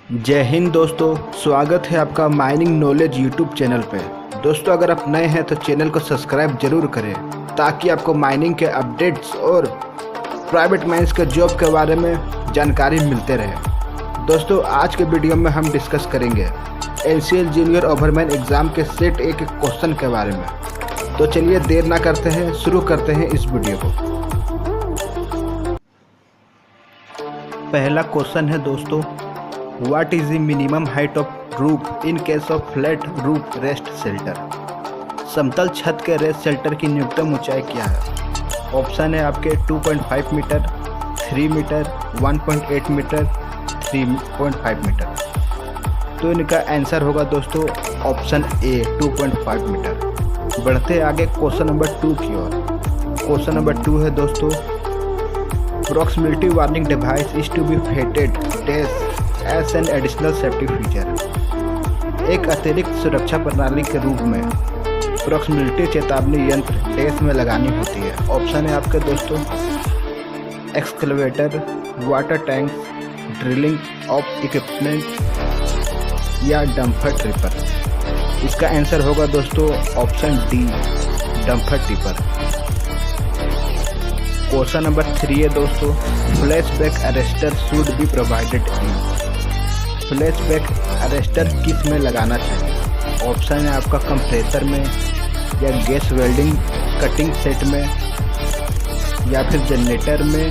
जय हिंद दोस्तों, स्वागत है आपका माइनिंग नॉलेज यूट्यूब चैनल पे। दोस्तों, अगर आप नए हैं तो चैनल को सब्सक्राइब जरूर करें ताकि आपको माइनिंग के अपडेट्स और प्राइवेट माइंस के जॉब के बारे में जानकारी मिलते रहे। दोस्तों, आज के वीडियो में हम डिस्कस करेंगे NCL जूनियर ओवरमैन एग्ज़ाम के सेट ए के क्वेश्चन के बारे में। तो चलिए देर ना करते हैं, शुरू करते हैं इस वीडियो को। पहला क्वेश्चन है दोस्तों, what is the minimum height of roof in case of flat roof rest shelter. समतल छत के रेस्ट शेल्टर की न्यूनतम ऊंचाई क्या है? ऑप्शन है आपके 2.5 मीटर, 3 मीटर, 1.8 मीटर, 3.5 मीटर। तो इनका आंसर होगा दोस्तों ऑप्शन ए 2.5 मीटर। बढ़ते आगे क्वेश्चन नंबर 2 की ओर। क्वेश्चन नंबर 2 है दोस्तों, proximity warning device is to be fitted as an additional safety feature. एक अतिरिक्त सुरक्षा प्रणाली के रूप में प्रॉक्सिमिटी चेतावनी यंत्र डैश में लगानी होती है। ऑप्शन है आपके दोस्तों excavator, water tank, drilling of equipment या डंपर ट्रिपर। इसका आंसर होगा दोस्तों option D dumper tripper. Question number 3 है दोस्तों, flashback arrester should be provided in. Flashback arrester किस में लगाना चाहिए? ऑप्शन है आपका कंप्रेसर में या गैस वेल्डिंग कटिंग सेट में या फिर जनरेटर में।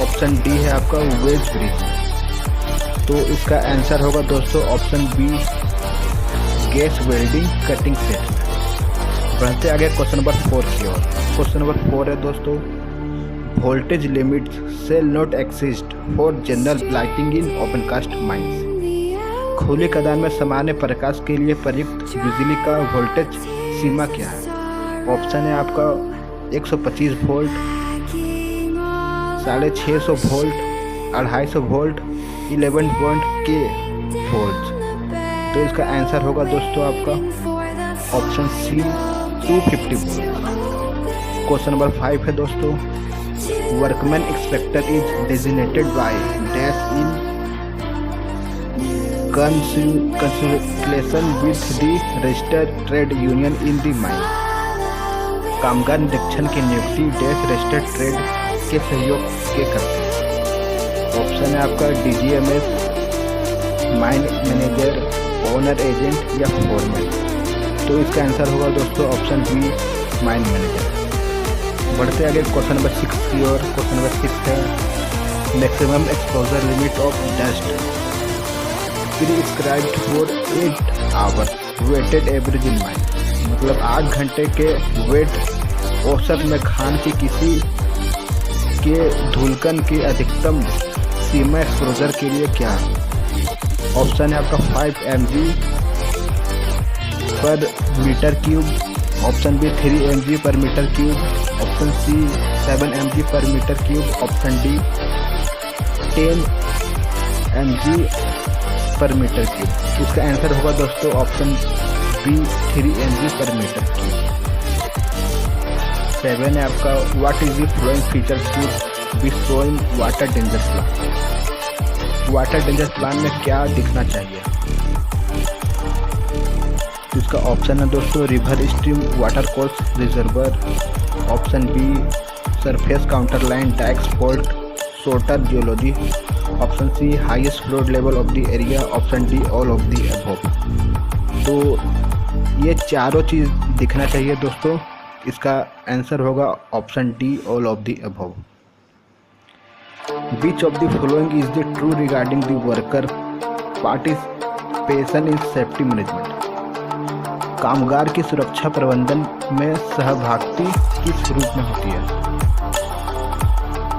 ऑप्शन डी है आपका वेज ब्रिज में। तो इसका आंसर होगा दोस्तों option B gas welding cutting set में। बढ़ते आगे क्वेश्चन नंबर 4 की ओर। क्वेश्चन नंबर 4 है दोस्तों, voltage limits shall not exist for general lighting in open cast mines. खुली खदान में सामान्य प्रकाश के लिए प्रयुक्त बिजली का वोल्टेज सीमा क्या है? ऑप्शन है आपका 125 volt, 650 volt, 250 volt, 11.k volt. तो इसका आंसर होगा दोस्तों आपका option C 250 volt. Question number 5 है दोस्तों, workman inspector is designated by dash in consultation with the registered trade union in the mine. कामगार निरीक्षण की नियुक्ति डैश रजिस्टर्ड ट्रेड के सहयोग के करते हैं। ऑप्शन है आपका DGMS, mine manager, owner agent या फोरमैन। तो इसका आंसर होगा दोस्तों ऑप्शन बी माइन मैनेजर। बढ़ते आगे क्वेश्चन नंबर 6 की ओर। क्वेश्चन नंबर 6 है, maximum exposure limit of dust prescribed for 8 hour weighted average in mine. मतलब 8 घंटे के वेट औसत में खान की किसी के धूलकन की अधिकतम सीमा एक्सपोजर के लिए क्या है? ऑप्शन है आपका 5 mg per metre cube, option B 3 mg per metre cube, option C 7 mg per metre cube, option D 10 mg per metre cube. इसका आंसर होगा दोस्तों option B 3 mg per metre cube. 7 है आपका, what is the flowing feature to be flowing water danger plan. Water danger plan में क्या दिखना चाहिए? इसका ऑप्शन है दोस्तों river stream water course reservoir, option B surface contour line dykes fault सोटर geology, option C highest flood level of the area, option D all of the above. तो ये चारों चीज़ दिखना चाहिए दोस्तों। इसका आंसर होगा option D all of the above. Which of the following is the true regarding the worker participation in safety management? कामगार की सुरक्षा प्रबंधन में सहभागिता किस रूप में होती है?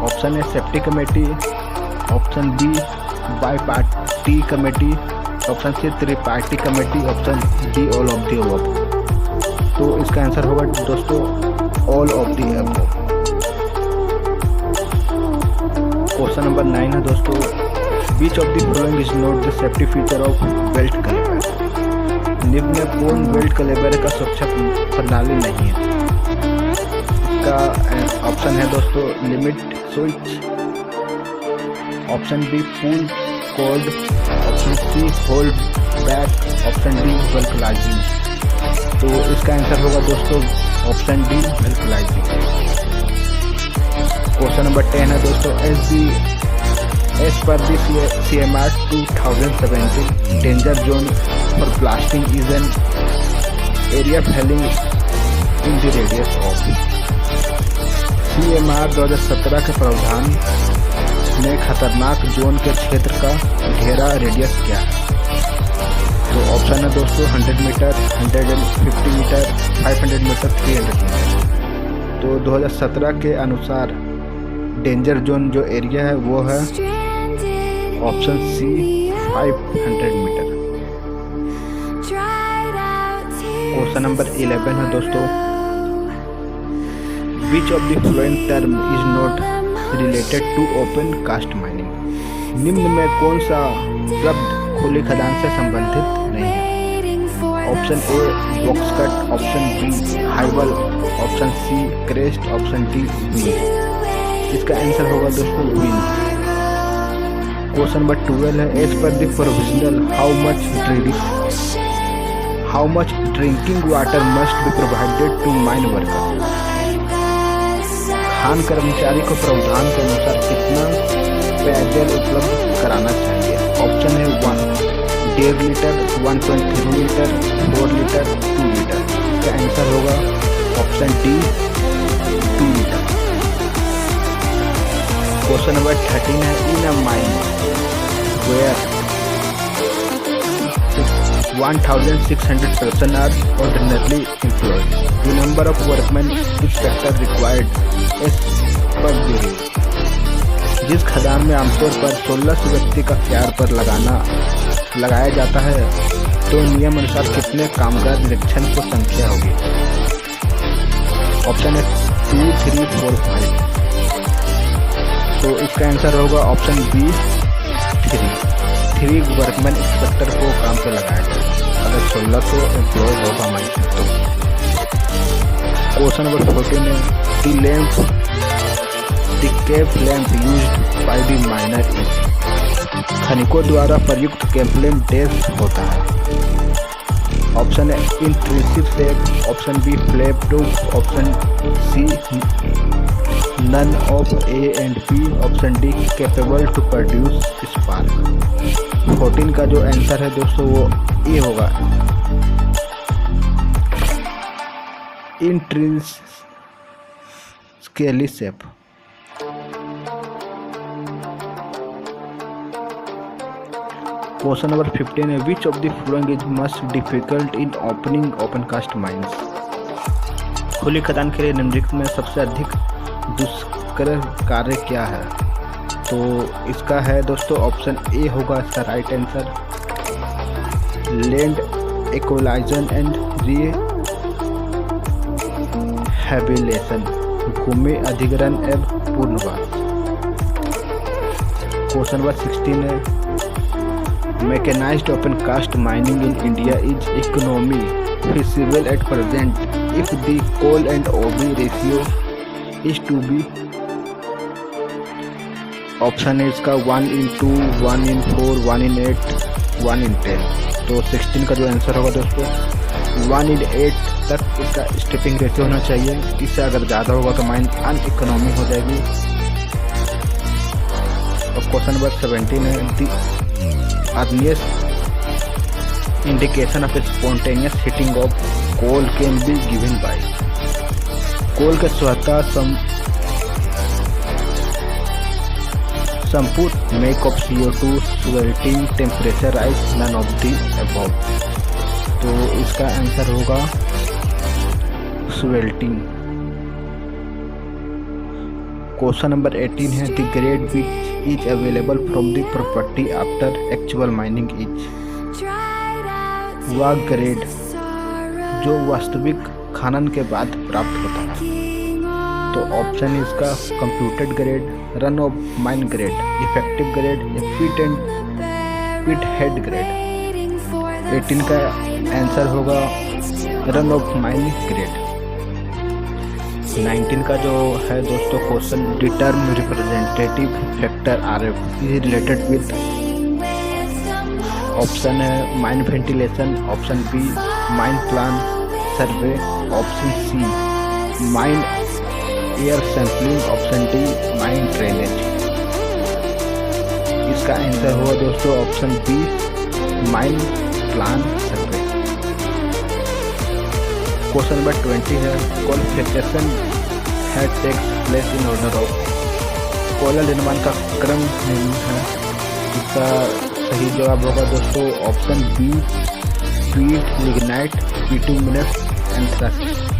ऑप्शन है safety committee, option B bipartite committee, option C tripartite committee, option D all of the above. तो इसका आंसर होगा दोस्तों all of the above. Question number 9 है दोस्तों, which of the following is not the safety feature of belt conveyor. निम्न में कौन belt कलेबर का सुरक्षा प्रणाली नहीं है? इसका ऑप्शन है दोस्तों limit switch, option B pull cord, option option C hold back, option D vulcanising. तो इसका आंसर होगा दोस्तों option D vulcanising. Question number 10 है दोस्तों, as per the CMR 2017 danger zone for blasting is an area falling in the radius of. CMR 2017 के प्रावधान में खतरनाक जोन के क्षेत्र का घेरा रेडियस क्या है? तो ऑप्शन है दोस्तों 100 मीटर, 150 मीटर, 500 मीटर, 300 मीटर। तो 2017 के अनुसार डेंजर जोन जो एरिया है वो है option C 500 metre. Question number 11 है दोस्तों, which of the flowing term is not related to open cast mining? निम्न में कौन सा शब्द खुली खदान से संबंधित नहीं है? Option A box cut, option B highwall, option C crest, option D wind. इसका आंसर होगा दोस्तों विंड। क्वेश्चन नंबर 12 है, as per the provisional how much drinking water must be provided to mine worker? खान कर्मचारी को प्रावधान के अनुसार कितना पेयजल उपलब्ध कराना चाहिए? ऑप्शन है 1.5 लीटर, 1.3 लीटर, 4 लीटर, 2 लीटर। इसका आंसर होगा option D 2 litre. Question number 13 है, in a mine where 1600 person are ordinarily employed, the number of workmen is factor required as per the rule। जिस खदान में आमतौर पर 1600 व्यक्ति का क्यार पर लगाया जाता है, तो नियम अनुसार कितने कामगार निरीक्षण को संख्या होगी? ऑप्शन है 2, 3, 4, 5। तो इसका आंसर होगा ऑप्शन बी 3 वर्कमैन इंस्पेक्टर को काम पे लगाया जाए अगर 1600 एम्प्लॉय होगा हमारे। तो क्वेश्चन नंबर 14 है, the cap lamp used by the miner is. खनिकों द्वारा प्रयुक्त कैप लैंप डैश होता है? ऑप्शन है intrinsic shape, option B flameproof, option C none of A and B, option D capable to produce spark. 14 का जो answer है दोस्तों वो ए होगा, इंट्रिंसिकली शेप। क्वेश्चन नंबर 15 है, which of the following is must difficult in opening open cast mines? खुली खदान के लिए निम्नलिखित में सबसे अधिक दुष्कर कार्य क्या है? तो इसका है दोस्तों ऑप्शन ए होगा इसका right answer, land acquisition and rehabilitation, भूमि अधिग्रहण एवं पुनर्वास। क्वेश्चन नंबर 16 है, mechanised open cast mining in India is economy feasible at present if the coal and OB ratio is to be? Option है इसका 1:2, 1:4, 1:8, 1:10। तो 16 का जो आंसर होगा दोस्तों 1:8 तक इसका स्टिपिंग रेशियो होना चाहिए। इससे अगर ज़्यादा होगा तो माइन अनइकोनॉमी हो जाएगी। और क्वेश्चन नंबर 17 है, the earliest indication of spontaneous heating of coal can be given by? Coal के स्वतः संपूर्ण make of CO2, sweating, temperature rise, none of the above. तो इसका आंसर होगा स्वेल्टिंग। क्वेश्चन नंबर 18 है, the grade which is available from the property after actual mining is? वह grade जो वास्तविक खनन के बाद प्राप्त होता है। तो ऑप्शन है इसका computed grade, run of mine grade, effective grade या पिट हेड ग्रेड। 18 का आंसर होगा रन ऑफ माइन ग्रेड। 19 का जो है दोस्तों question, the term representative factor RF is related with? Option है mine ventilation, option B mine plan survey, option C mine air sampling, option D mine drainage. इसका answer हुआ दोस्तों option B mine plan survey. Question number 20 है qualification है takes place in order of. कोयला निर्माण का क्रम निम्न है। इसका सही जवाब होगा दोस्तों ऑप्शन बी पीट, लिग्नाइट, बिटुमिनस एंथ्राक्स।